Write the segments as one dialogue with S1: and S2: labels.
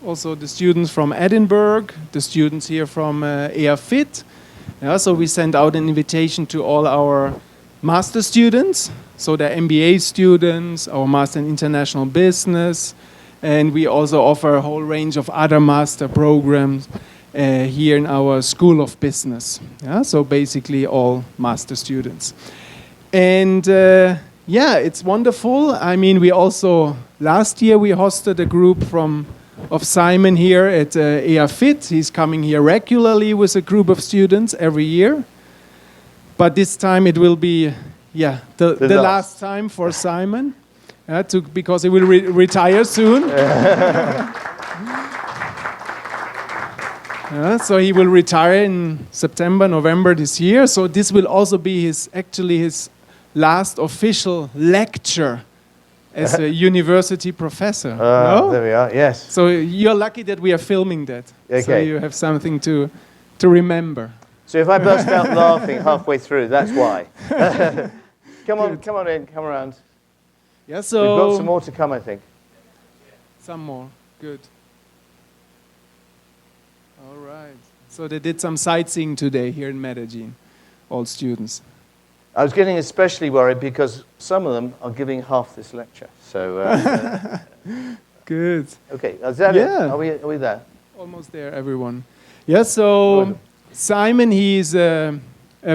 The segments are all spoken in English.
S1: also the students from Edinburgh, the students here from EAFIT. Yeah, so we send out an invitation to all our master students, so the MBA students, our master in international business, and we also offer a whole range of other master programs here in our School of Business. Yeah, so basically all master students. And yeah, it's wonderful. I mean, we also, last year we hosted a group of Simon here at EAFIT. He's coming here regularly with a group of students every year. But this time it will be, yeah, the last time for Simon, because he will retire soon. So he will retire in September, November this year. So this will also be his last official lecture as a university professor. No?
S2: There we are, yes.
S1: So you're lucky that we are filming that.
S2: Okay.
S1: So you have something to remember.
S2: So if I burst out laughing halfway through, that's why. Come on in, come around.
S1: Yeah, so
S2: we've got some more to come, I think.
S1: Some more, good. All right. So they did some sightseeing today here in Medellin, all students.
S2: I was getting especially worried because some of them are giving half this lecture. So
S1: good.
S2: Okay, is that it? Are we there?
S1: Almost there, everyone. Yeah, so Simon, he's a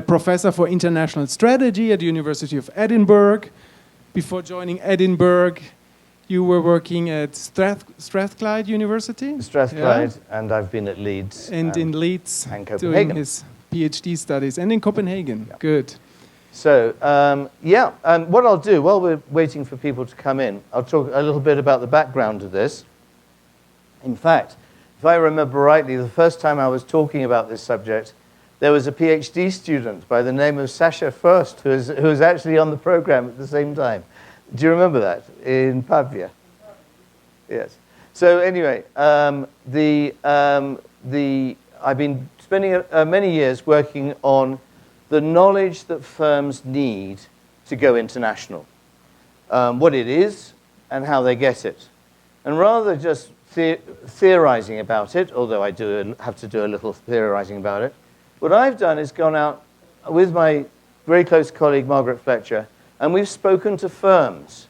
S1: professor for international strategy at the University of Edinburgh. Before joining Edinburgh, you were working at Strathclyde University?
S2: Strathclyde, and I've been at Leeds.
S1: And in Leeds,
S2: and Copenhagen.
S1: Doing his PhD studies. And in Copenhagen, good.
S2: So, and what I'll do, while we're waiting for people to come in, I'll talk a little bit about the background of this. In fact, if I remember rightly, the first time I was talking about this subject, there was a PhD student by the name of Sasha First, who was actually on the program at the same time. Do you remember that? In Pavia? Yes. So anyway, I've been spending many years working on the knowledge that firms need to go international, what it is and how they get it. And rather than just theorizing about it, although I do have to do a little theorizing about it, what I've done is gone out with my very close colleague Margaret Fletcher, and we've spoken to firms.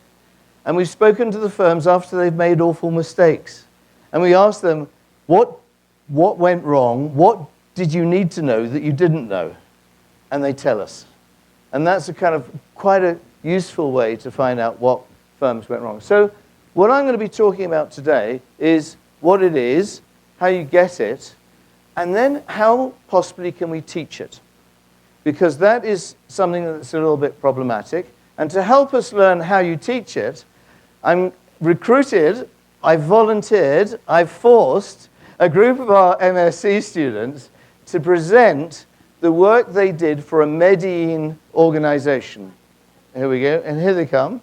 S2: And we've spoken to the firms after they've made awful mistakes. And we asked them, what went wrong? What did you need to know that you didn't know? And they tell us. And that's a kind of quite a useful way to find out what firms went wrong. So what I'm going to be talking about today is what it is, how you get it, and then how possibly can we teach it. Because that is something that's a little bit problematic. And to help us learn how you teach it, I'm recruited, I've volunteered, I've forced a group of our MSc students to present the work they did for a Medellin organization. Here we go, and here they come.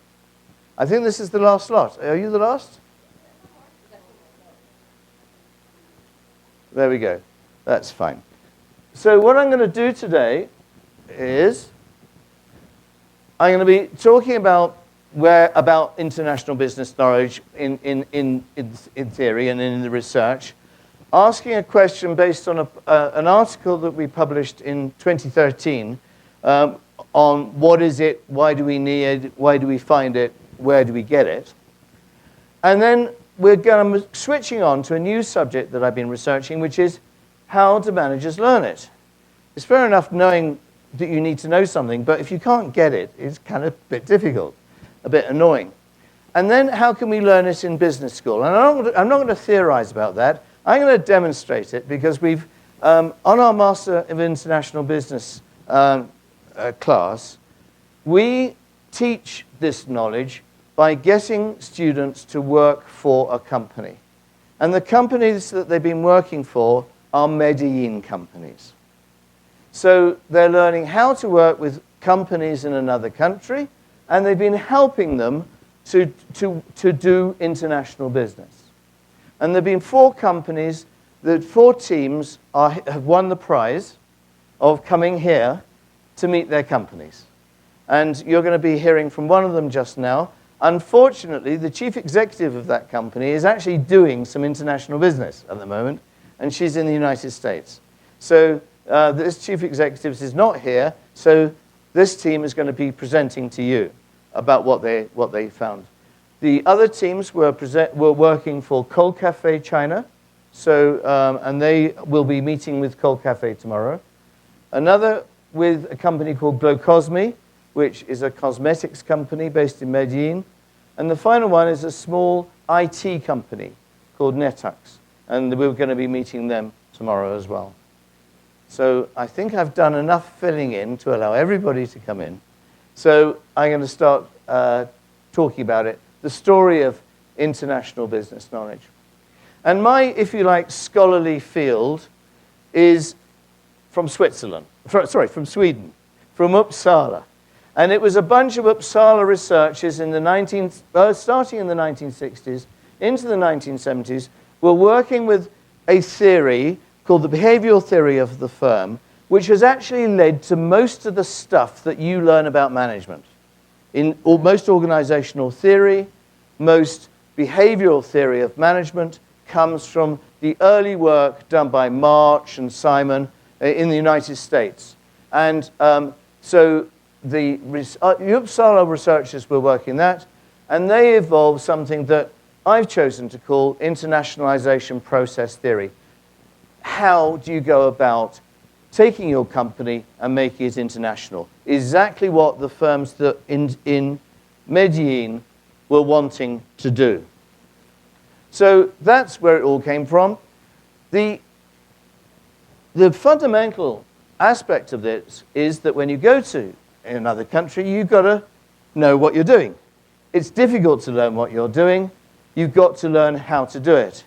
S2: I think this is the last lot. Are you the last? There we go. That's fine. So what I'm going to do today is I'm going to be talking about international business knowledge in theory and in the research, asking a question based on an article that we published in 2013 on what is it, why do we need it, why do we find it, where do we get it. And then we're going to be switching on to a new subject that I've been researching, which is how do managers learn it? It's fair enough knowing that you need to know something, but if you can't get it, it's kind of a bit difficult, a bit annoying. And then how can we learn it in business school? And I'm not going to theorize about that. I'm going to demonstrate it because we've, on our Master of International Business class, we teach this knowledge by getting students to work for a company. And the companies that they've been working for are Medellin companies. So they're learning how to work with companies in another country, and they've been helping them to do international business. And there have been 4 companies, the 4 teams have won the prize of coming here to meet their companies. And you're going to be hearing from one of them just now. Unfortunately, the chief executive of that company is actually doing some international business at the moment, and she's in the United States. So this chief executive is not here, so this team is going to be presenting to you about what they found. The other teams were working for Cold Cafe China, and they will be meeting with Cold Cafe tomorrow. Another with a company called Glocosme, which is a cosmetics company based in Medellin. And the final one is a small IT company called Netux. And we're going to be meeting them tomorrow as well. So I think I've done enough filling in to allow everybody to come in. So I'm going to start talking about it, the story of international business knowledge. And my, if you like, scholarly field is from Switzerland. From Sweden, from Uppsala. And it was a bunch of Uppsala researchers in the starting in the 1960s into the 1970s, were working with a theory called the behavioral theory of the firm, which has actually led to most of the stuff that you learn about management. In most organizational theory, most behavioral theory of management comes from the early work done by March and Simon in the United States. And so the Uppsala researchers were working that, and they evolved something that I've chosen to call internationalization process theory. How do you go about taking your company and making it international? Exactly what the firms that in Medellin were wanting to do. So that's where it all came from. The fundamental aspect of this is that when you go to another country, you've got to know what you're doing. It's difficult to learn what you're doing. You've got to learn how to do it.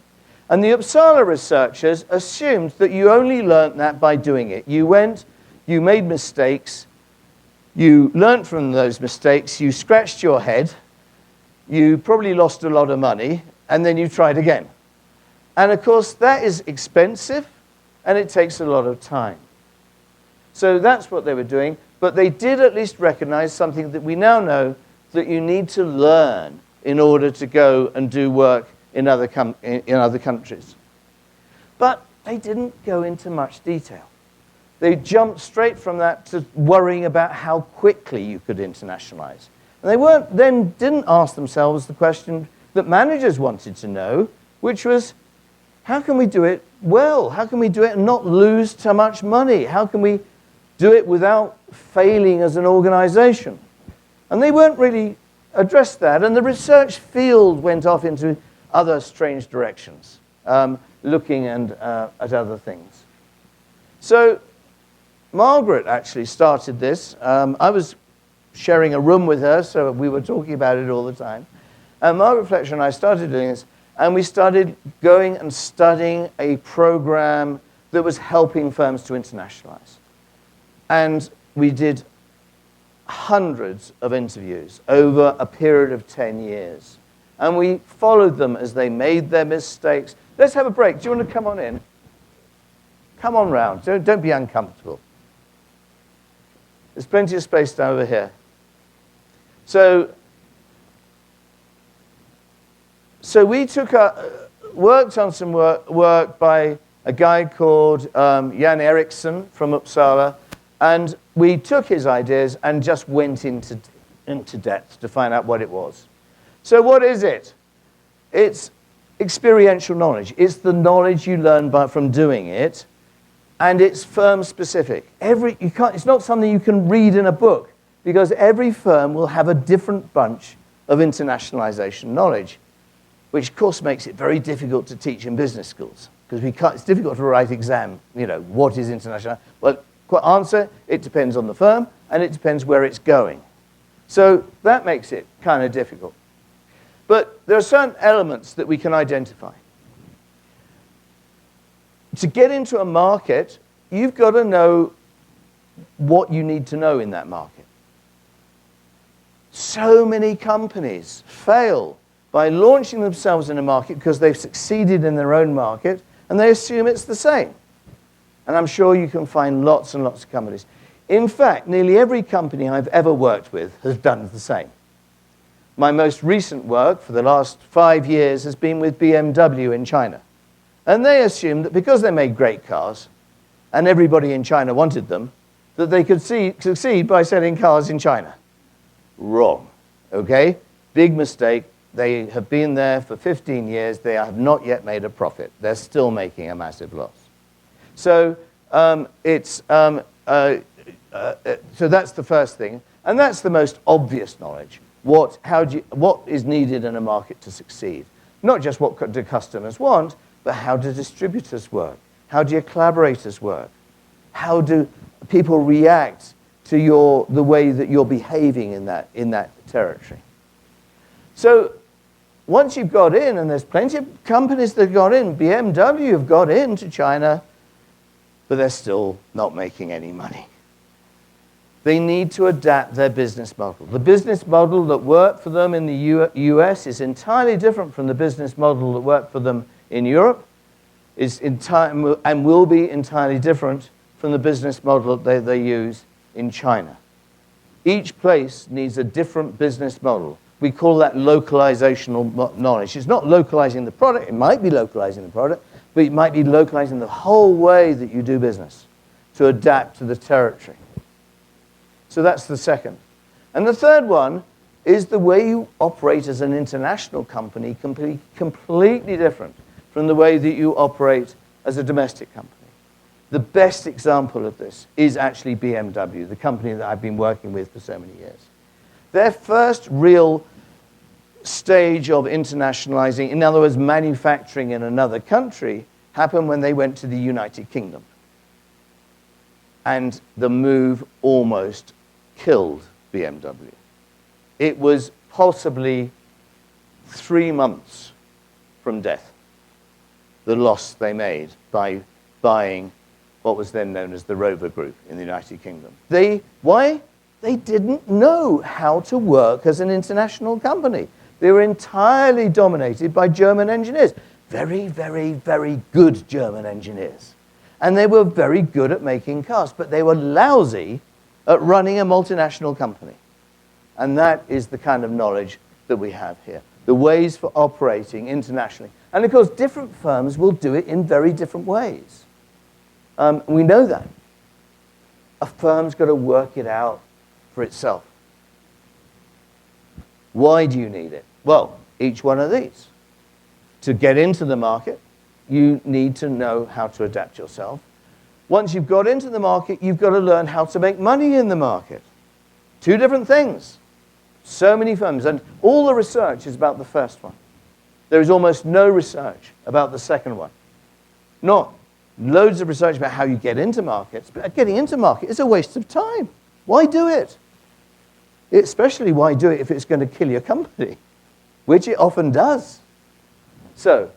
S2: And the Uppsala researchers assumed that you only learned that by doing it. You went, you made mistakes, you learned from those mistakes, you scratched your head, you probably lost a lot of money, and then you tried again. And of course, that is expensive, and it takes a lot of time. So that's what they were doing, but they did at least recognize something that we now know, that you need to learn in order to go and do work in other countries. But they didn't go into much detail. They jumped straight from that to worrying about how quickly you could internationalize. And they didn't ask themselves the question that managers wanted to know, which was, how can we do it well? How can we do it and not lose too much money? How can we do it without failing as an organization? And they weren't really addressed that, and the research field went off into other strange directions, looking at other things. So Margaret actually started this. I was sharing a room with her, so we were talking about it all the time. And Margaret Fletcher and I started doing this, and we started going and studying a program that was helping firms to internationalize. And we did hundreds of interviews over a period of 10 years. And we followed them as they made their mistakes. Let's have a break. Do you want to come on in? Come on round. Don't be uncomfortable. There's plenty of space down over here. So we worked on some work by a guy called Jan Eriksson from Uppsala, and we took his ideas and just went into depth to find out what it was. So what is it? It's experiential knowledge. It's the knowledge you learn from doing it, and it's firm-specific. It's not something you can read in a book, because every firm will have a different bunch of internationalization knowledge, which of course makes it very difficult to teach in business schools, because it's difficult to write exam, what is international? Well, quick answer, it depends on the firm, and it depends where it's going. So that makes it kind of difficult. But there are certain elements that we can identify. To get into a market, you've got to know what you need to know in that market. So many companies fail by launching themselves in a market because they've succeeded in their own market, and they assume it's the same. And I'm sure you can find lots and lots of companies. In fact, nearly every company I've ever worked with has done the same. my most recent work for the last 5 years has been with BMW in China. And they assumed that because they made great cars, and everybody in China wanted them, that they could succeed by selling cars in China. Wrong, okay? Big mistake. They have been there for 15 years. They have not yet made a profit. They're still making a massive loss. So so that's the first thing. And that's the most obvious knowledge. What is needed in a market to succeed? Not just what do customers want, but how do distributors work? How do your collaborators work? How do people react to the way that you're behaving in that territory? So once you've got in, and there's plenty of companies that got in, BMW have got into China, but they're still not making any money. They need to adapt their business model. The business model that worked for them in the US is entirely different from the business model that worked for them in Europe, and will be entirely different from the business model that they use in China. Each place needs a different business model. We call that localizational knowledge. It's not localizing the product. It might be localizing the product, but it might be localizing the whole way that you do business to adapt to the territory. So that's the second. And the third one is the way you operate as an international company completely different from the way that you operate as a domestic company. The best example of this is actually BMW, the company that I've been working with for so many years. Their first real stage of internationalizing, in other words, manufacturing in another country, happened when they went to the United Kingdom. And the move almost killed BMW. It was possibly 3 months from death, the loss they made by buying what was then known as the Rover Group in the United Kingdom. Why? They didn't know how to work as an international company. They were entirely dominated by German engineers. Very, very, very good German engineers. And they were very good at making cars, but they were lousy at running a multinational company. And that is the kind of knowledge that we have here. The ways for operating internationally. And of course, different firms will do it in very different ways. We know that. A firm's got to work it out for itself. Why do you need it? Well, each one of these. To get into the market, you need to know how to adapt yourself. Once you've got into the market, you've got to learn how to make money in the market. 2 different things. So many firms, and all the research is about the first one. There is almost no research about the second one. Not loads of research about how you get into markets, but getting into market is a waste of time. Why do it? Especially why do it if it's going to kill your company, which it often does. So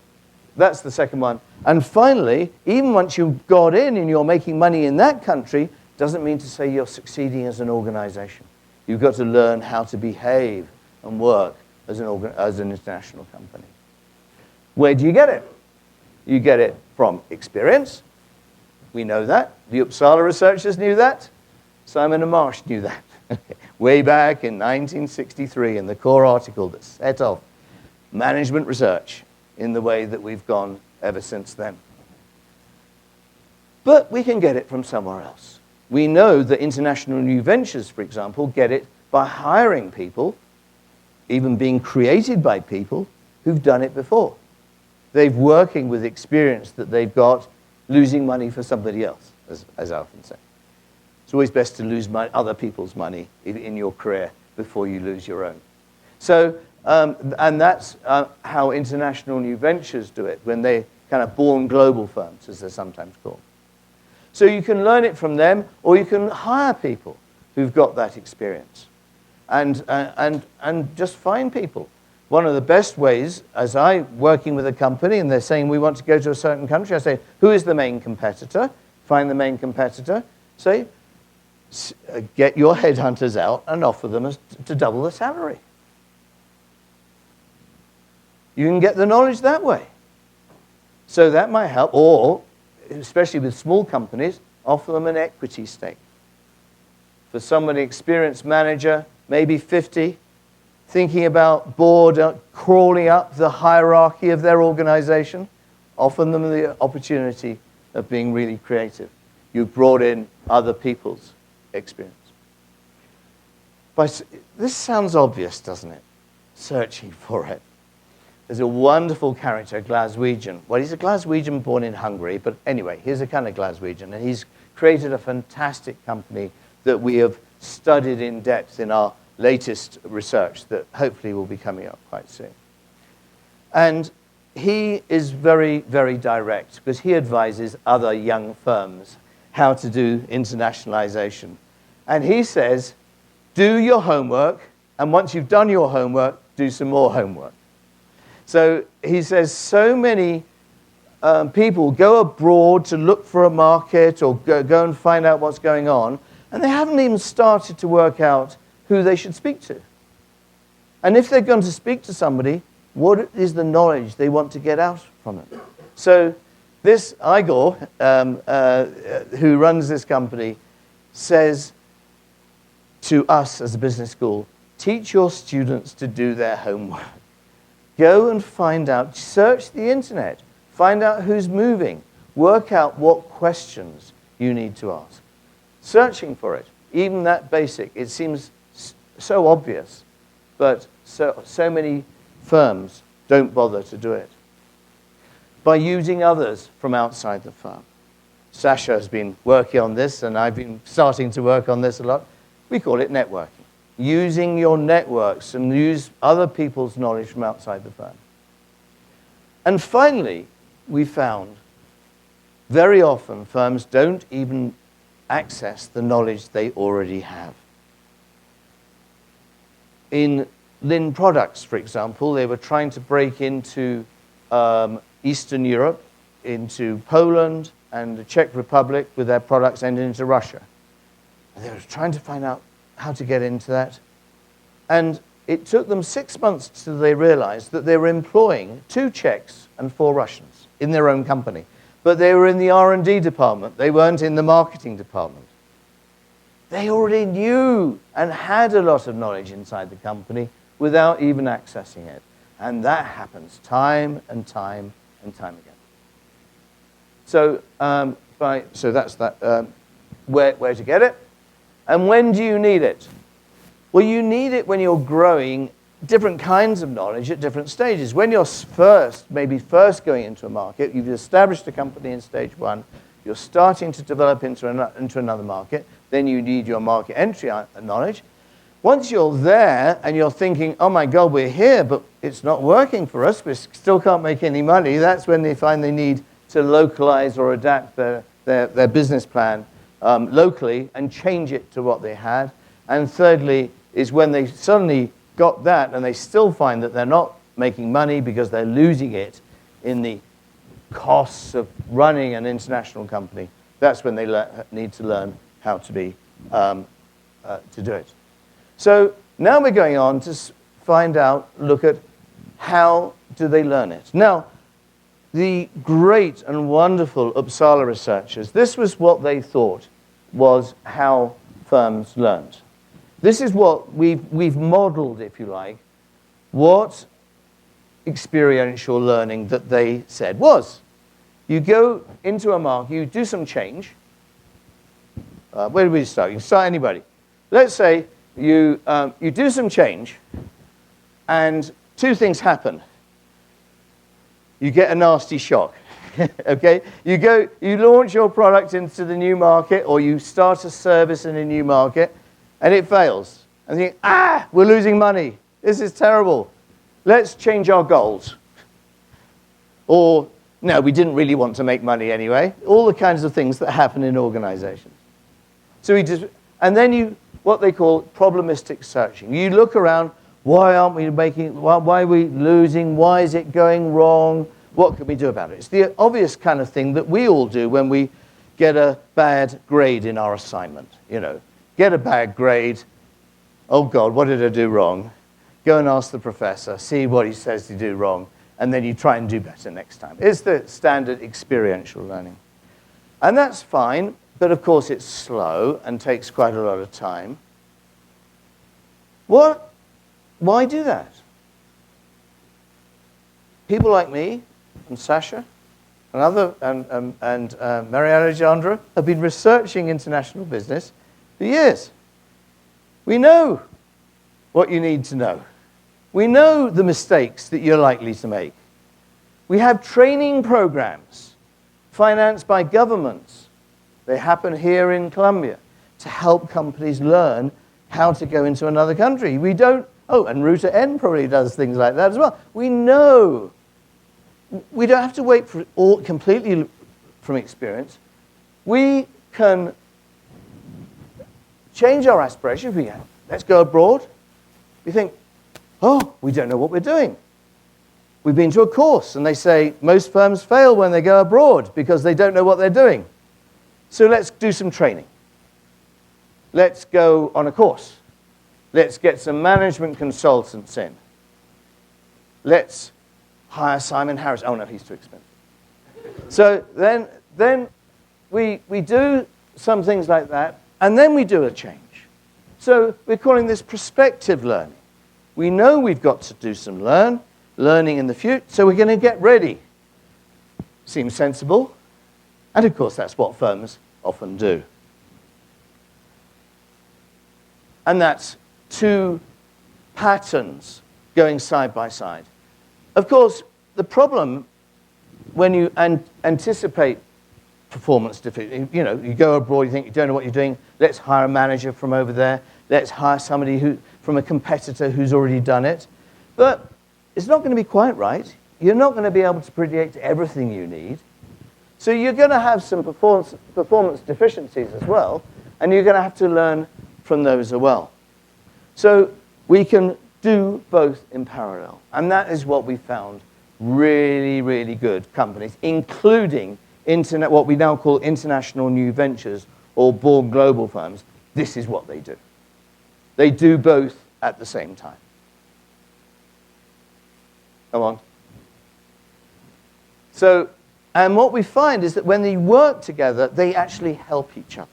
S2: that's the second one. And finally, even once you've got in and you're making money in that country, doesn't mean to say you're succeeding as an organization. You've got to learn how to behave and work as an international company. Where do you get it? You get it from experience. We know that. The Uppsala researchers knew that. Simon and Marsh knew that. Way back in 1963 in the core article that set off management research in the way that we've gone ever since then. But we can get it from somewhere else. We know that international new ventures, for example, get it by hiring people, even being created by people who've done it before. They're working with experience that they've got losing money for somebody else, as I often say. It's always best to lose other people's money in your career before you lose your own. So, and that's how international new ventures do it, when they're kind of born global firms, as they're sometimes called. So you can learn it from them, or you can hire people who've got that experience. And just find people. One of the best ways, as I'm working with a company and they're saying we want to go to a certain country, I say, who is the main competitor? Find the main competitor. Say, get your headhunters out and offer them to double the salary. You can get the knowledge that way. So that might help. Or, especially with small companies, offer them an equity stake. For somebody experienced manager, maybe 50, thinking about board crawling up the hierarchy of their organization. Offer them the opportunity of being really creative. You've brought in other people's experience. This sounds obvious, doesn't it? Searching for it. There's a wonderful character, Glaswegian. Well, he's a Glaswegian born in Hungary, but anyway, he's a kind of Glaswegian, and he's created a fantastic company that we have studied in depth in our latest research that hopefully will be coming up quite soon. And he is very, very direct because he advises other young firms how to do internationalization. And he says, do your homework, and once you've done your homework, do some more homework. So he says so many people go abroad to look for a market or go and find out what's going on, and they haven't even started to work out who they should speak to. And if they're going to speak to somebody, what is the knowledge they want to get out from it? So this Igor, who runs this company, says to us as a business school, teach your students to do their homework. Go and find out, search the internet, find out who's moving, work out what questions you need to ask. Searching for it, even that basic, it seems so obvious, but so many firms don't bother to do it. By using others from outside the firm. Sasha has been working on this, and I've been starting to work on this a lot. We call it networking. Using your networks and use other people's knowledge from outside the firm. And finally, we found very often firms don't even access the knowledge they already have. In Lin Products, for example, they were trying to break into Eastern Europe, into Poland and the Czech Republic with their products, and into Russia. And they were trying to find out how to get into that. And it took them 6 months till they realized that they were employing 2 Czechs and 4 Russians in their own company. But they were in the R&D department. They weren't in the marketing department. They already knew and had a lot of knowledge inside the company without even accessing it. And that happens time and time and time again. So, so that's that, where to get it. And when do you need it? Well, you need it when you're growing different kinds of knowledge at different stages. When you're maybe first going into a market, you've established a company in stage 1, you're starting to develop into another market, then you need your market entry knowledge. Once you're there and you're thinking, oh my God, we're here, but it's not working for us, we still can't make any money, that's when they find they need to localize or adapt their business plan locally and change it to what they had. And thirdly is when they suddenly got that and they still find that they're not making money because they're losing it in the costs of running an international company. That's when they need to learn how to be to do it. So now we're going on to look at how do they learn it. Now, the great and wonderful Uppsala researchers, this was what they thought was how firms learned. This is what we've modeled, if you like, what experiential learning that they said was. You go into a market, you do some change. Where do we start? You can start anybody. Let's say you do some change, and 2 things happen. You get a nasty shock. Okay? You launch your product into the new market, or you start a service in a new market, and it fails. And you think, we're losing money. This is terrible. Let's change our goals. Or, no, we didn't really want to make money anyway. All the kinds of things that happen in organizations. So and then what they call probabilistic searching. You look around, why aren't we making, why are we losing? Why is it going wrong? What can we do about it? It's the obvious kind of thing that we all do when we get a bad grade in our assignment. You know, get a bad grade. Oh God, what did I do wrong? Go and ask the professor, see what he says you do wrong, and then you try and do better next time. It's the standard experiential learning. And that's fine, but of course it's slow and takes quite a lot of time. What why do that? People like me and Sasha and Mary Alejandra have been researching international business for years. We know what you need to know. We know the mistakes that you're likely to make. We have training programs financed by governments. They happen here in Colombia to help companies learn how to go into another country. We don't, and Ruta N probably does things like that as well. We know. We don't have to wait for all completely from experience. We can change our aspirations. Let's go abroad. We think, we don't know what we're doing. We've been to a course, and they say most firms fail when they go abroad because they don't know what they're doing. So let's do some training. Let's go on a course. Let's get some management consultants in. Let's hire Simon Harris. Oh, no, he's too expensive. So then we do some things like that, and then we do a change. So we're calling this prospective learning. We know we've got to do some learning in the future, so we're going to get ready. Seems sensible. And of course, that's what firms often do. And that's two patterns going side by side. Of course, the problem when you anticipate performance defeat, you go abroad, you think you don't know what you're doing, let's hire a manager from over there, let's hire somebody from a competitor who's already done it. But it's not going to be quite right. You're not going to be able to predict everything you need. So you're going to have some performance deficiencies as well, and you're going to have to learn from those as well. So we can do both in parallel. And that is what we found really, really good companies, including what we now call international new ventures or born global firms. This is what they do. They do both at the same time. Come on. So, and what we find is that when they work together, they actually help each other.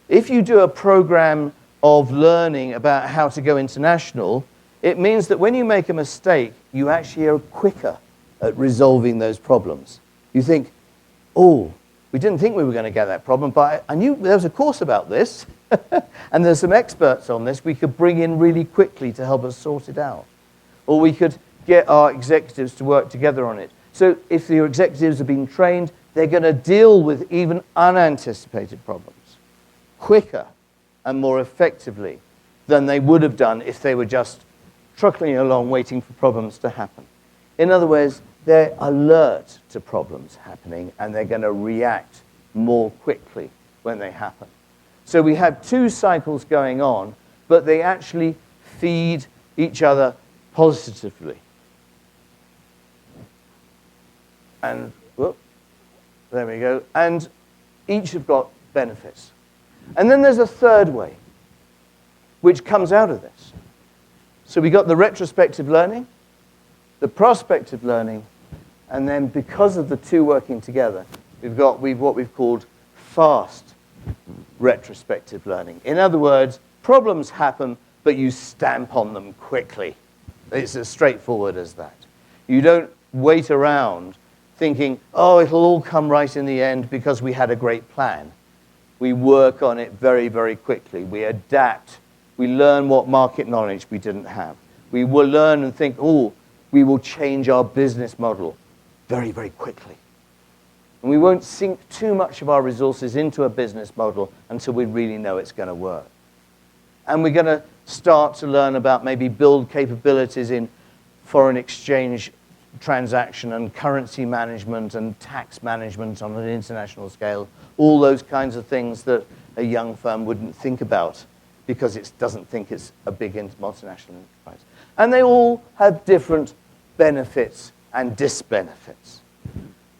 S2: If you do a program of learning about how to go international, it means that when you make a mistake, you actually are quicker at resolving those problems. You think, we didn't think we were going to get that problem, but I knew there was a course about this, and there's some experts on this we could bring in really quickly to help us sort it out. Or we could get our executives to work together on it. So if your executives have been trained, they're going to deal with even unanticipated problems quicker and more effectively than they would have done if they were just truckling along waiting for problems to happen. In other words, they're alert to problems happening and they're going to react more quickly when they happen. So we have two cycles going on, but they actually feed each other positively. And, there we go. And each have got benefits. And then there's a third way, which comes out of this. So we got the retrospective learning, the prospective learning, and then because of the two working together, we've got what we've called fast retrospective learning. In other words, problems happen, but you stamp on them quickly. It's as straightforward as that. You don't wait around thinking, it'll all come right in the end because we had a great plan. We work on it very, very quickly. We adapt. We learn what market knowledge we didn't have. We will learn and think, we will change our business model very, very quickly. And we won't sink too much of our resources into a business model until we really know it's going to work. And we're going to start to learn about maybe build capabilities in foreign exchange transaction and currency management and tax management on an international scale, all those kinds of things that a young firm wouldn't think about because it doesn't think it's a big multinational enterprise. And they all have different benefits and disbenefits.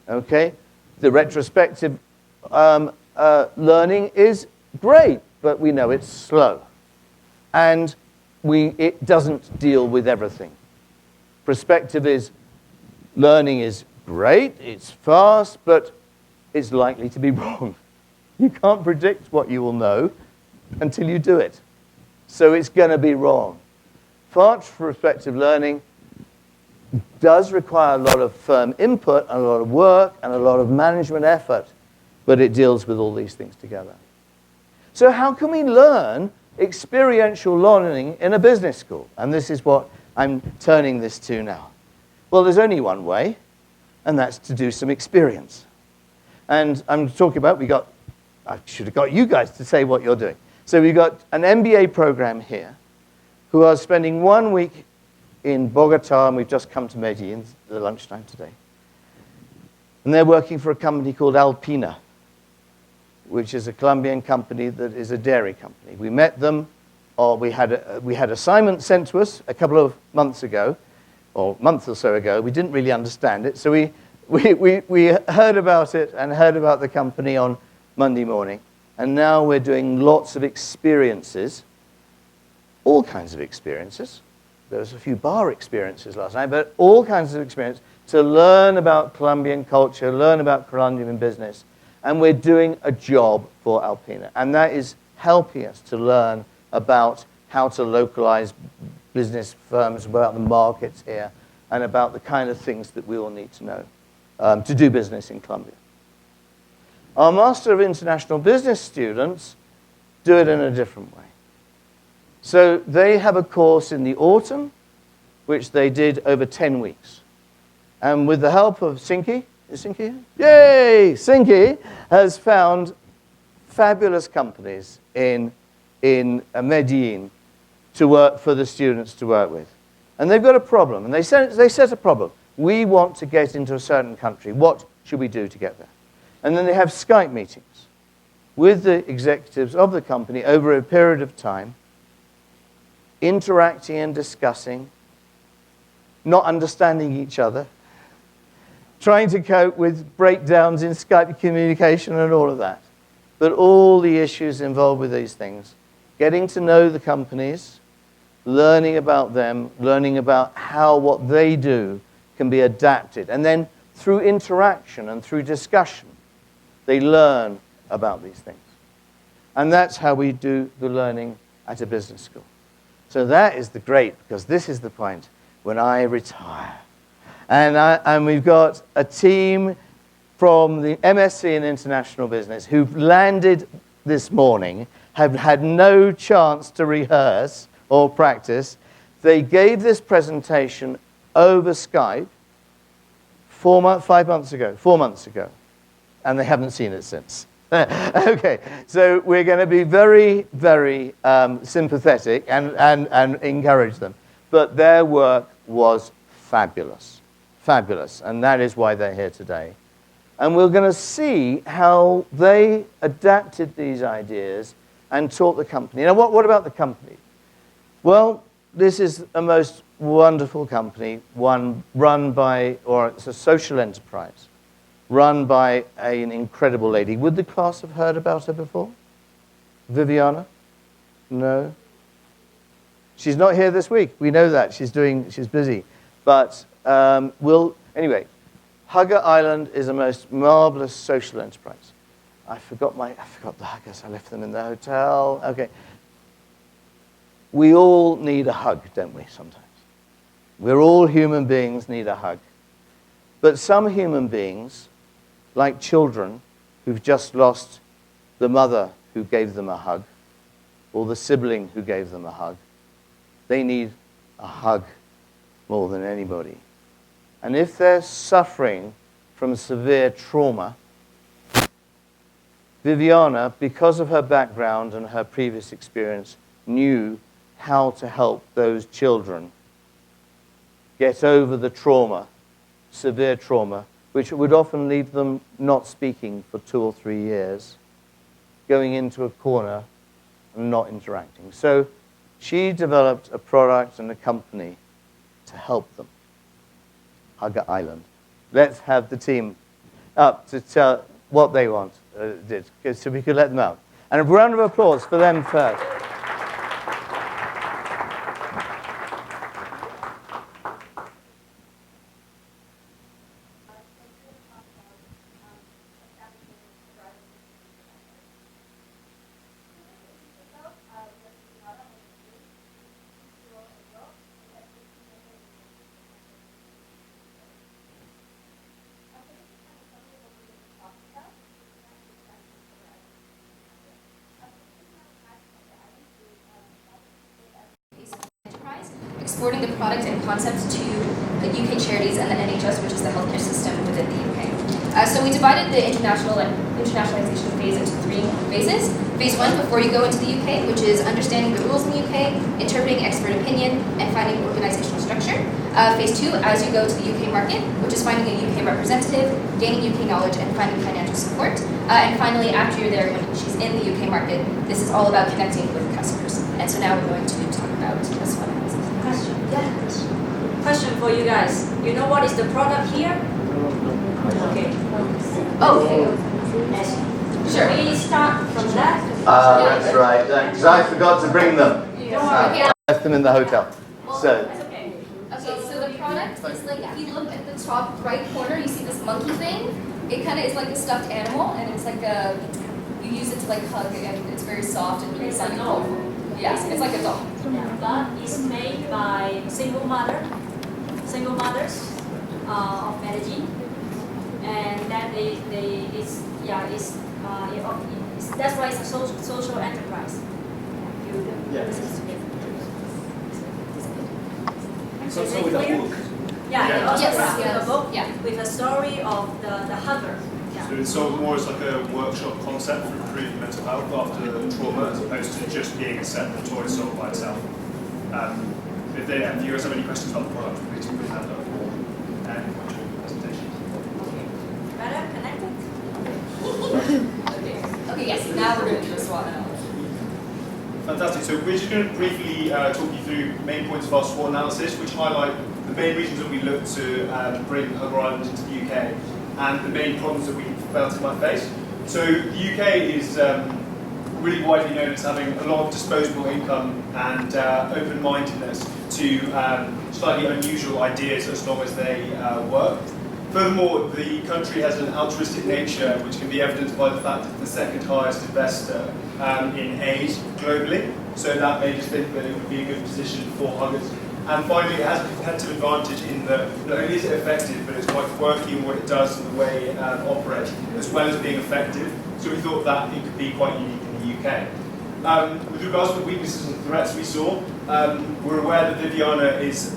S2: Okay? The retrospective learning is great, but we know it's slow. And it doesn't deal with everything. Prospective learning is great, it's fast, but it's likely to be wrong. You can't predict what you will know until you do it. So it's going to be wrong. Fast prospective learning does require a lot of firm input and a lot of work and a lot of management effort, but it deals with all these things together. So how can we learn experiential learning in a business school? And this is what I'm turning this to now. Well, there's only one way, and that's to do some experience. And I'm talking about, I should have got you guys to say what you're doing. So we've got an MBA program here who are spending 1 week in Bogota, and we've just come to Medellin at the lunchtime today. And they're working for a company called Alpina, which is a Colombian company that is a dairy company. We met them, or we had assignments sent to us a couple of months ago, or a month or so ago. We didn't really understand it, so we heard about it and heard about the company on Monday morning. And now we're doing lots of experiences, all kinds of experiences. There was a few bar experiences last night, but all kinds of experiences to learn about Colombian culture, learn about Colombian business. And we're doing a job for Alpina. And that is helping us to learn about how to localize business firms, about the markets here, and about the kind of things that we all need to know to do business in Colombia. Our Master of International Business students do it in a different way. So they have a course in the autumn, which they did over 10 weeks. And with the help of Sinki, is Sinki here? Yay! Sinki has found fabulous companies in Medellin to work for the students to work with. And they've got a problem, and they set a problem. We want to get into a certain country. What should we do to get there? And then they have Skype meetings with the executives of the company over a period of time, interacting and discussing, not understanding each other, trying to cope with breakdowns in Skype communication and all of that. But all the issues involved with these things, getting to know the companies, learning about them, learning about how what they do can be adapted. And then through interaction and through discussion, they learn about these things. And that's how we do the learning at a business school. So that is the great, because this is the point when I retire. And we've got a team from the MSc in International Business who've landed this morning, have had no chance to rehearse or practice. They gave this presentation over Skype 4 months ago, and they haven't seen it since. Okay, so we're going to be very, very sympathetic and encourage them. But their work was fabulous, fabulous, and that is why they're here today. And we're going to see how they adapted these ideas and taught the company. Now, what about the company? Well, this is a most wonderful company, one run by, or it's a social enterprise, run by an incredible lady. Would the class have heard about her before? Viviana? No? She's not here this week. We know that. She's busy. But anyway, Hugger Island is a most marvelous social enterprise. I forgot the huggers. I left them in the hotel. Okay. We all need a hug, don't we, sometimes? We're all human beings, need a hug. But some human beings, like children who've just lost the mother who gave them a hug, or the sibling who gave them a hug, they need a hug more than anybody. And if they're suffering from severe trauma, Viviana, because of her background and her previous experience, knew how to help those children get over the trauma, severe trauma, which would often leave them not speaking for 2 or 3 years, going into a corner and not interacting. So she developed a product and a company to help them. Hugger Island. Let's have the team up to tell what they did, so we could let them out. And a round of applause for them first.
S3: exporting the product and concepts to the UK charities and the NHS, which is the healthcare system within the UK. So we divided the internationalization phase into 3 phases. Phase 1, before you go into the UK, which is understanding the rules in the UK, interpreting expert opinion, and finding organizational structure. Phase 2, as you go to the UK market, which is finding a UK representative, gaining UK knowledge, and finding financial support. And finally, after you're there, when she's in the UK market, this is all about connecting with customers. And so now we're going to talk about this one.
S4: Question.
S3: Yeah.
S4: Question for you guys. You know what is the product here? Okay.
S3: Oh, okay. Sure.
S4: We start from that.
S2: That's right, because I forgot to bring them.
S3: Yeah.
S2: I left them in the hotel. So,
S3: Okay, so the product is like, if you look at the top right corner, you see this monkey thing. It kind of is like a stuffed animal, and it's like you use it to like hug, and it's very soft and really soft. Yes, it's like a doll.
S4: Yeah, but it's made by single mothers of Medellin, and then that's why it's a social enterprise.
S5: So with a book.
S4: Yeah, also
S3: Yes,
S4: with
S3: yes,
S4: a book
S3: yeah.
S4: with a story of the hugger. Yeah.
S5: So it's sold more as like a workshop concept for improving mental health after trauma, as opposed to just being a separate toy sold by itself. If you guys have any questions about the product, please put your hand up and during the presentation.
S4: Okay. Better connected?
S3: Okay, yes, now we're going to do a SWOT analysis.
S5: Fantastic. So we're just going to briefly talk you through main points of our SWOT analysis, which highlight the main reasons that we look to bring Hugger Island into the UK and the main problems that we felt it might face. So the UK is really widely known as having a lot of disposable income and open-mindedness to slightly unusual ideas as long as they work. Furthermore, the country has an altruistic nature, which can be evidenced by the fact that it's the second highest investor in aid globally. So that made us think that it would be a good position for Huggers. And finally, it has a competitive advantage in that not only is it effective, but it's quite quirky in what it does and the way it operates, as well as being effective. So we thought that it could be quite unique in the UK. With regards to the weaknesses and threats we saw, we're aware that Viviana is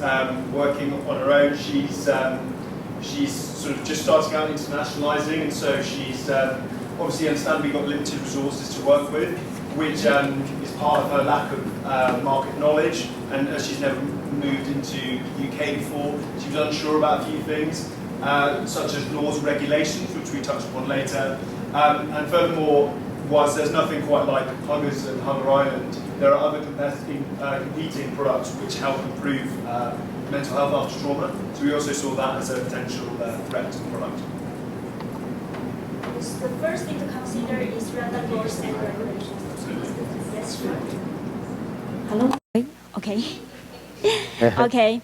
S5: working on her own. She's sort of just starting out internationalizing, and so she's obviously understandably got limited resources to work with, which is part of her lack of market knowledge. And as she's never moved into the UK before, she was unsure about a few things, such as laws and regulations, which we touched upon later. And furthermore, whilst there's nothing quite like Huggers and Hugger Island, there are other competing products which help improve mental health after trauma. So we also saw that as a potential threat to the product.
S4: The first thing to consider is relevant laws and regulations. Yes, sure.
S6: Hello. Okay. Okay.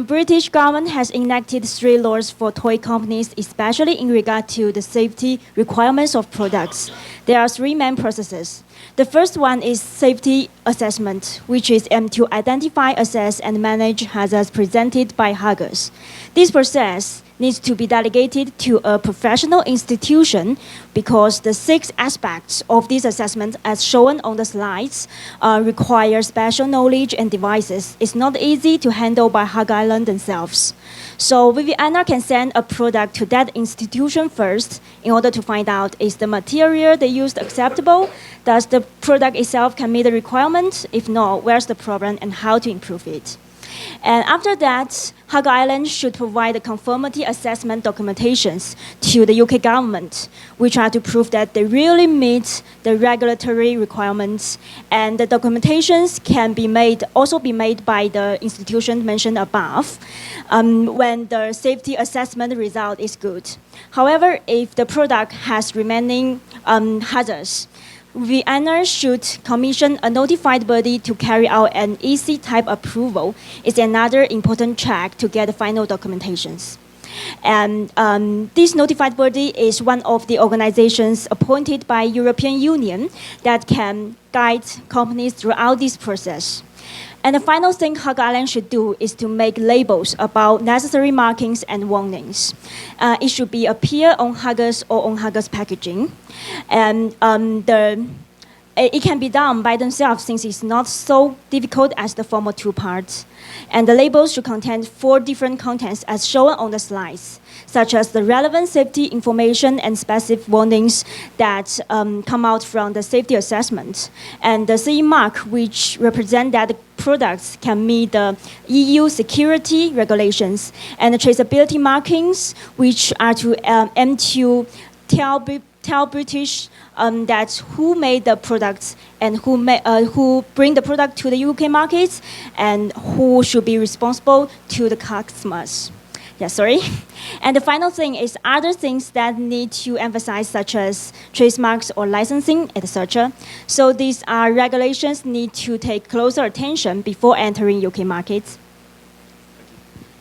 S6: British government has enacted 3 laws for toy companies, especially in regard to the safety requirements of products. There are 3 main processes. The first one is safety assessment, which is to identify, assess, and manage hazards presented by huggers. This process needs to be delegated to a professional institution because the 6 aspects of this assessment, as shown on the slides, require special knowledge and devices. It's not easy to handle by Hugger Island themselves. So Viviana can send a product to that institution first in order to find out is the material they used acceptable, does the product itself can meet the requirement, if not, where's the problem and how to improve it. And after that, Hugger Island should provide the conformity assessment documentations to the UK government, which are to prove that they really meet the regulatory requirements. And the documentations can also be made by the institution mentioned above when the safety assessment result is good. However, if the product has remaining hazards, Viviana should commission a notified body to carry out an EC type approval. It's another important check to get the final documentations. And this notified body is one of the organizations appointed by European Union that can guide companies throughout this process. And the final thing Hugger Island should do is to make labels about necessary markings and warnings. It should be appear on Huggers or on Huggers packaging. And it can be done by themselves since it's not so difficult as the former two parts. And the labels should contain 4 different contents as shown on the slides, such as the relevant safety information and specific warnings that come out from the safety assessment, and the CE mark, which represent that the products can meet the EU security regulations, and the traceability markings, which are to aim to tell British that who made the products and who bring the product to the UK markets and who should be responsible to the customers. Yeah, sorry. And the final thing is other things that need to emphasize, such as trademarks or licensing, etc. So these are regulations need to take closer attention before entering UK markets.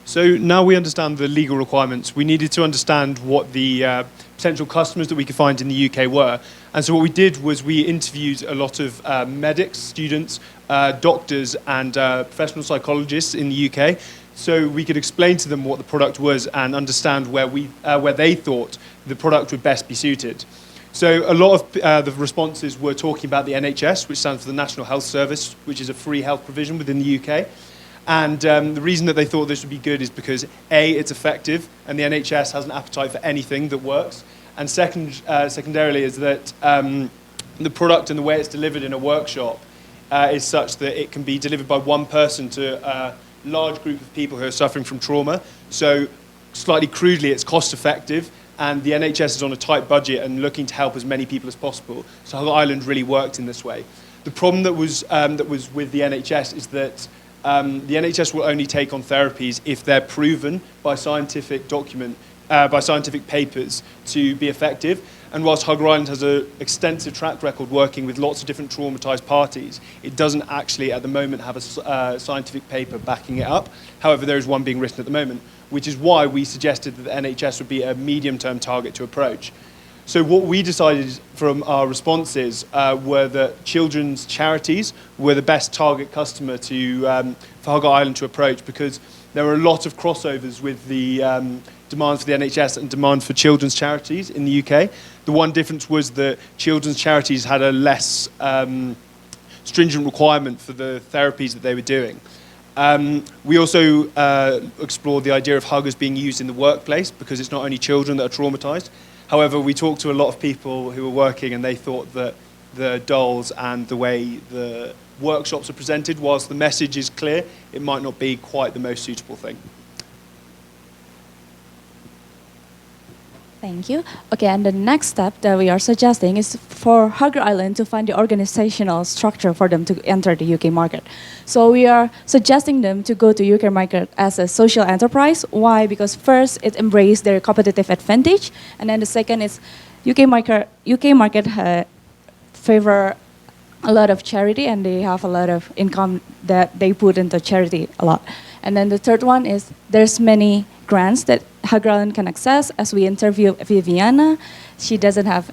S5: So now we understand the legal requirements. We needed to understand what the potential customers that we could find in the UK were. And so what we did was we interviewed a lot of medics, students, doctors, and professional psychologists in the UK, so we could explain to them what the product was and understand where they thought the product would best be suited. So a lot of the responses were talking about the NHS, which stands for the National Health Service, which is a free health provision within the UK. And the reason that they thought this would be good is because A, it's effective, and the NHS has an appetite for anything that works. And secondarily is that the product and the way it's delivered in a workshop is such that it can be delivered by one person to a large group of people who are suffering from trauma. So slightly crudely, it's cost effective, and the NHS is on a tight budget and looking to help as many people as possible. So Hull Island really worked in this way. The problem that was with the NHS is that the NHS will only take on therapies if they're proven by scientific papers to be effective. And whilst Hull Island has an extensive track record working with lots of different traumatised parties, it doesn't actually at the moment have a scientific paper backing it up. However, there is one being written at the moment, which is why we suggested that the NHS would be a medium-term target to approach. So what we decided from our responses were that children's charities were the best target customer for Hull Island to approach, because there were a lot of crossovers with the demand for the NHS and demand for children's charities in the UK. The one difference was that children's charities had a less stringent requirement for the therapies that they were doing. We also explored the idea of huggers being used in the workplace, because it's not only children that are traumatised. However, we talked to a lot of people who were working, and they thought that the dolls and the way the workshops are presented, whilst the message is clear, it might not be quite the most suitable thing.
S7: Thank you. Okay, and the next step that we are suggesting is for Hull Island to find the organizational structure for them to enter the UK market. So we are suggesting them to go to UK market as a social enterprise. Why? Because first, it embraces their competitive advantage, and then the second is UK market favor a lot of charity, and they have a lot of income that they put into charity a lot. And then the third one is there's many grants that Hull Island can access. As we interview Viviana, she doesn't have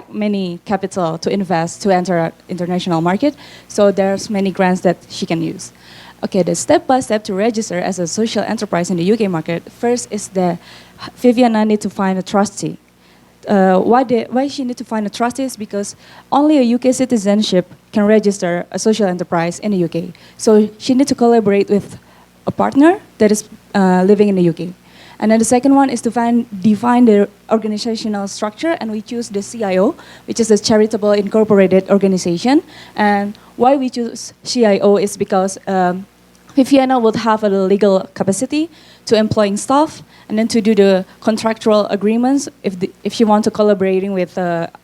S7: many capital to invest to enter an international market. So there's many grants that she can use. Okay, the step-by-step to register as a social enterprise in the UK market. First is that Viviana need to find a trustee. Why she need to find a trustee is because only a UK citizenship can register a social enterprise in the UK. So she need to collaborate with a partner that is living in the UK. And then the second one is to define the organizational structure, and we choose the CIO, which is a charitable incorporated organization. And why we choose CIO is because Viviana would have a legal capacity to employing staff, and then to do the contractual agreements if she wants to collaborating with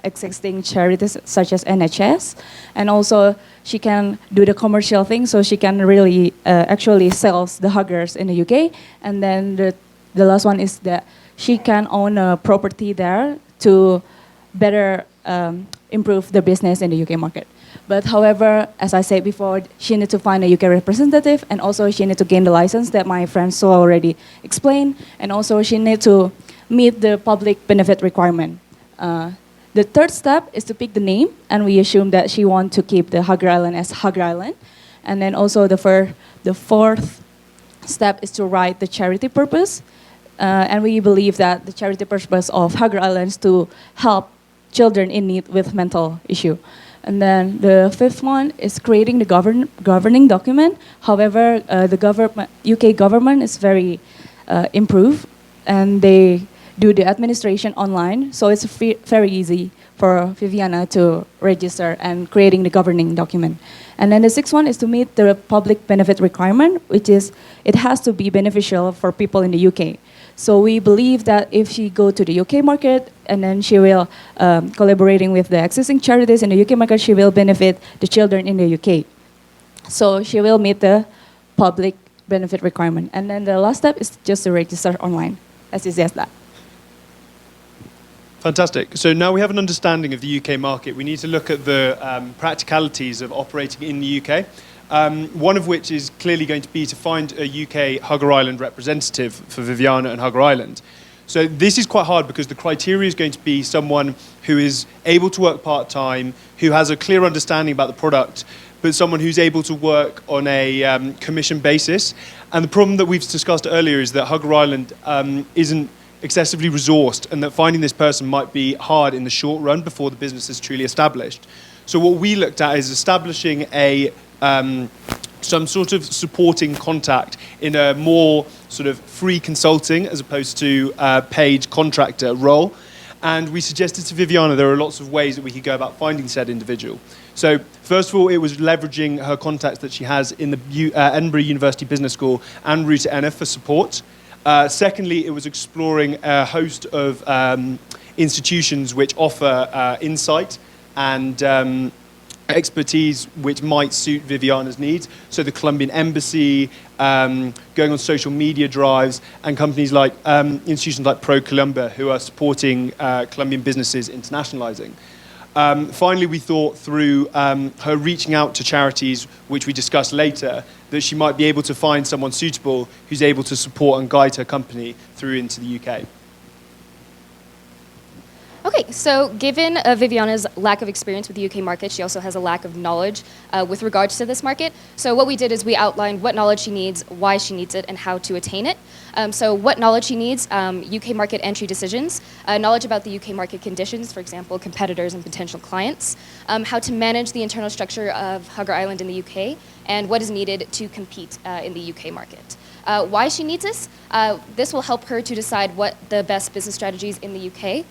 S7: existing charities such as NHS. And also she can do the commercial thing, so she can really actually sell the huggers in the UK. And then the last one is that she can own a property there to better improve the business in the UK market. But however, as I said before, she needs to find a UK representative, and also she needs to gain the license that my friend So already explained, and also she needs to meet the public benefit requirement. The third step is to pick the name, and we assume that she wants to keep the Hull Island as Hull Island. And then also the fourth step is to write the charity purpose, and we believe that the charity purpose of Hull Island is to help children in need with mental issue. And then the fifth one is creating the governing document. However, the UK government is very improved, and they do the administration online, so it's very easy for Viviana to register and creating the governing document. And then the sixth one is to meet the public benefit requirement, which is it has to be beneficial for people in the UK. So we believe that if she go to the UK market and then she will collaborating with the existing charities in the UK market, she will benefit the children in the UK. So she will meet the public benefit requirement. And then the last step is just to register online, as easy as that.
S5: Fantastic. So now we have an understanding of the UK market. We need to look at the practicalities of operating in the UK. One of which is clearly going to be to find a UK Hugger Island representative for Viviana and Hugger Island. So this is quite hard because the criteria is going to be someone who is able to work part-time, who has a clear understanding about the product, but someone who's able to work on a commission basis. And the problem that we've discussed earlier is that Hugger Island isn't excessively resourced, and that finding this person might be hard in the short run before the business is truly established. So what we looked at is establishing some sort of supporting contact in a more sort of free consulting as opposed to paid contractor role. And we suggested to Viviana there are lots of ways that we could go about finding said individual. So first of all, it was leveraging her contacts that she has in the Edinburgh University Business School and Route ENA for support. Secondly, it was exploring a host of institutions which offer insight and expertise which might suit Viviana's needs. So the Colombian Embassy, going on social media drives, and companies like institutions like ProColombia who are supporting Colombian businesses internationalizing. Finally, we thought through her reaching out to charities, which we discussed later, that she might be able to find someone suitable who's able to support and guide her company through into the UK.
S3: Okay, so given Viviana's lack of experience with the UK market, she also has a lack of knowledge with regards to this market. So what we did is we outlined what knowledge she needs, why she needs it, and how to attain it. So what knowledge she needs, UK market entry decisions, knowledge about the UK market conditions, for example, competitors and potential clients, how to manage the internal structure of Hugger Island in the UK, and what is needed to compete in the UK market. Why she needs this? This will help her to decide what the best business strategies in the UK.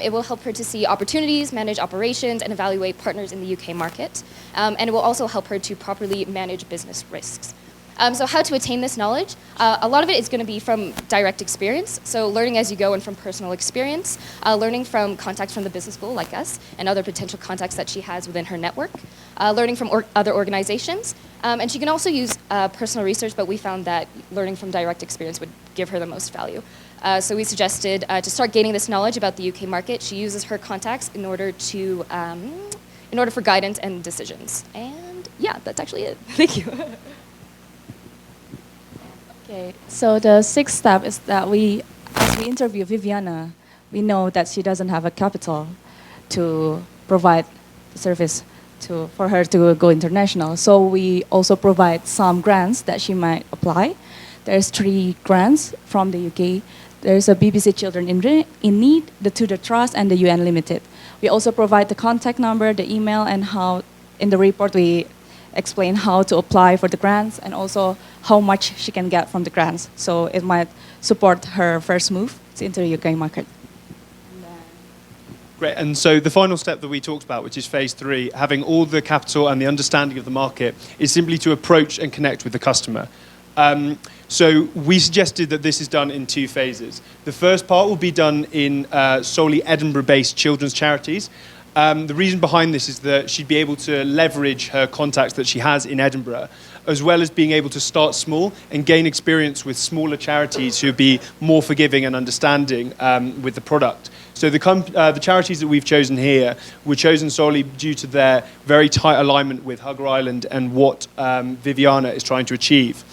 S3: It will help her to see opportunities, manage operations, and evaluate partners in the UK market. And it will also help her to properly manage business risks. So how to attain this knowledge? A lot of it is going to be from direct experience, so learning as you go and from personal experience, learning from contacts from the business school like us and other potential contacts that she has within her network, learning from other organizations, and she can also use personal research, but we found that learning from direct experience would give her the most value. So we suggested to start gaining this knowledge about the UK market. She uses her contacts in order for guidance and decisions. And yeah, that's actually it. Thank you.
S7: Okay, so the sixth step is that as we interview Viviana, we know that she doesn't have a capital to provide the service for her to go international. So we also provide some grants that she might apply. There's 3 grants from the UK. There's a BBC Children in Need, the Tudor Trust, and the UN Limited. We also provide the contact number, the email, and how in the report we explain how to apply for the grants and also how much she can get from the grants. So it might support her first move into the UK market.
S5: Great, and so the final step that we talked about, which is phase 3, having all the capital and the understanding of the market, is simply to approach and connect with the customer. So we suggested that this is done in 2 phases. The first part will be done in solely Edinburgh-based children's charities. The reason behind this is that she'd be able to leverage her contacts that she has in Edinburgh, as well as being able to start small and gain experience with smaller charities who would be more forgiving and understanding with the product. So the charities that we've chosen here were chosen solely due to their very tight alignment with Hugger Island and what Viviana is trying to achieve.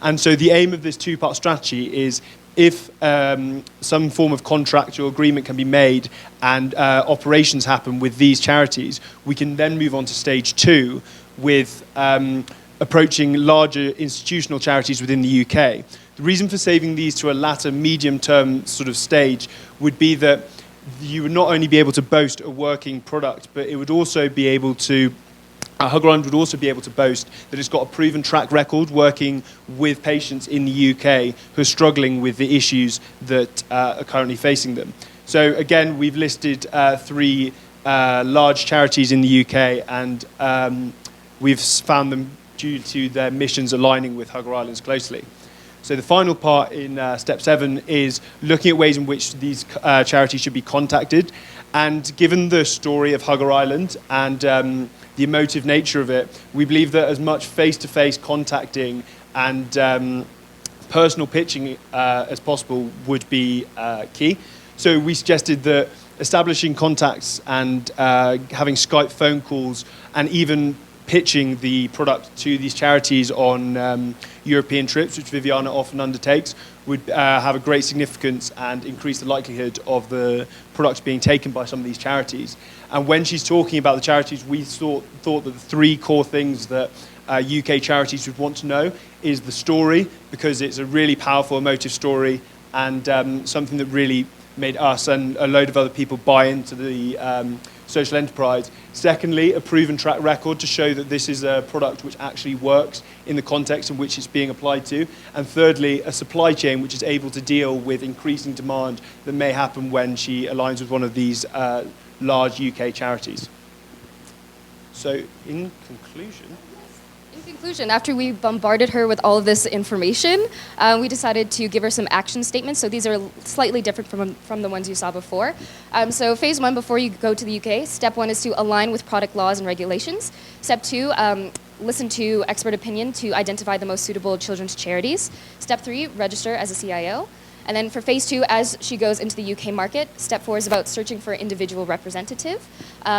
S5: And so the aim of this 2-part strategy is if some form of contract or agreement can be made and operations happen with these charities, we can then move on to stage 2 with approaching larger institutional charities within the UK. The reason for saving these to a latter medium-term sort of stage would be that you would not only be able to boast a working product, but it would also be able to Hugger Island would also be able to boast that it's got a proven track record working with patients in the UK who are struggling with the issues that are currently facing them. So again, we've listed 3 large charities in the UK, and we've found them due to their missions aligning with Hugger Islands closely. So the final part in step 7 is looking at ways in which these charities should be contacted. And given the story of Hugger Island and the emotive nature of it, we believe that as much face-to-face contacting and personal pitching as possible would be key. So we suggested that establishing contacts and having Skype phone calls and even pitching the product to these charities on European trips, which Viviana often undertakes, would have a great significance and increase the likelihood of the products being taken by some of these charities. And when she's talking about the charities, we thought that the 3 core things that UK charities would want to know is the story, because it's a really powerful, emotive story, and something that really made us and a load of other people buy into the social enterprise. Secondly, a proven track record to show that this is a product which actually works in the context in which it's being applied to. And thirdly, a supply chain which is able to deal with increasing demand that may happen when she aligns with one of these large UK charities. So in conclusion,
S3: after we bombarded her with all of this information, we decided to give her some action statements. So these are slightly different from the ones you saw before. So phase 1, before you go to the UK, step 1 is to align with product laws and regulations. Step 2, listen to expert opinion to identify the most suitable children's charities. Step 3, register as a CIO. And then for phase 2, as she goes into the UK market, step 4 is about searching for individual representative.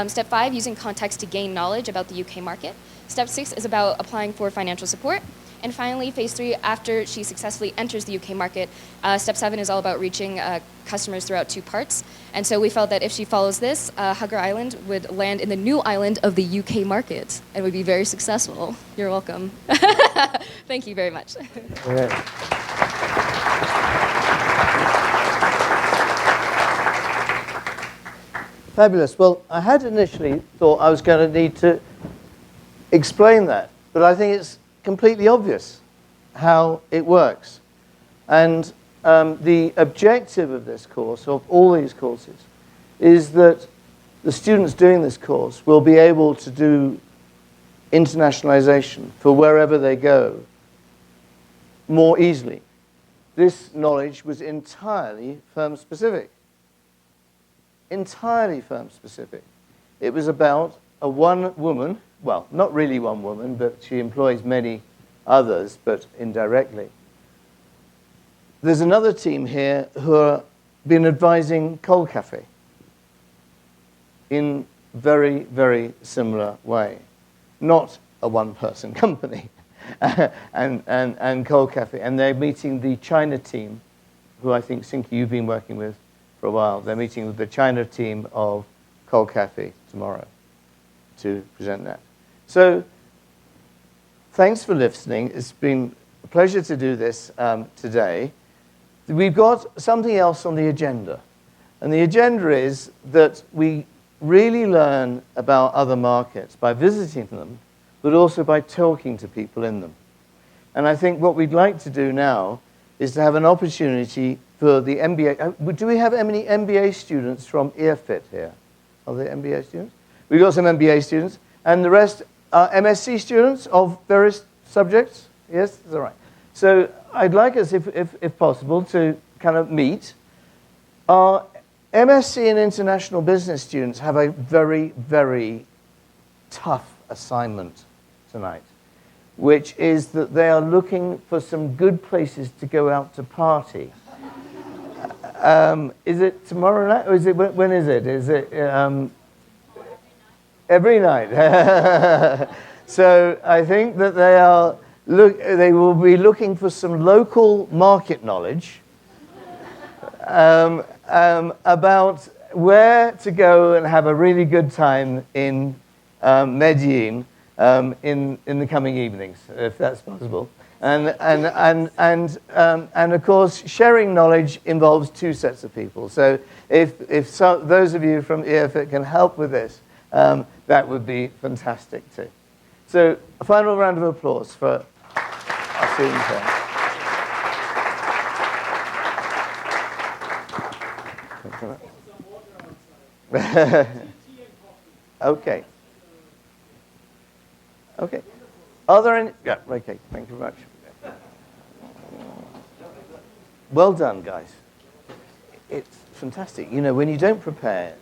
S3: Step 5, using contacts to gain knowledge about the UK market. Step 6 is about applying for financial support. And finally, phase 3, after she successfully enters the UK market, step 7 is all about reaching customers throughout 2 parts. And so we felt that if she follows this, Hugger Island would land in the new island of the UK market and would be very successful. You're welcome. Thank you very much.
S2: Yeah. Fabulous. Well, I had initially thought I was going to need to explain that, but I think it's completely obvious how it works. And the objective of this course, of all these courses, is that the students doing this course will be able to do internationalization for wherever they go more easily. This knowledge was entirely firm-specific. Entirely firm-specific. It was about a one woman, well, not really one woman, but she employs many others, but indirectly. There's another team here who have been advising Cold Cafe in very, very similar way. Not a one-person company, and Cold Cafe. And they're meeting the China team, who I think, Sinki, you've been working with for a while. They're meeting with the China team of Cold Cafe tomorrow to present that. So thanks for listening. It's been a pleasure to do this today. We've got something else on the agenda. And the agenda is that we really learn about other markets by visiting them, but also by talking to people in them. And I think what we'd like to do now is to have an opportunity for the MBA. Do we have any MBA students from EAFIT here? Are there MBA students? We've got some MBA students. And the rest are MSc students of various subjects? Yes, that's all right. So I'd like us, if possible, to kind of meet. Our MSc and international business students have a very, very tough assignment tonight, which is that they are looking for some good places to go out to party. Is it tomorrow night, or is it, when is it? Is it every night? So I think that they will be looking for some local market knowledge about where to go and have a really good time in Medellin, in the coming evenings, if that's possible. And of course, sharing knowledge involves two sets of people. So if those of you from EAFIT can help with this, that would be fantastic too. So a final round of applause for our students here. Okay. Okay. Are there any? Yeah. Okay. Thank you very much. Well done, guys. It's fantastic. You know, when you don't prepare,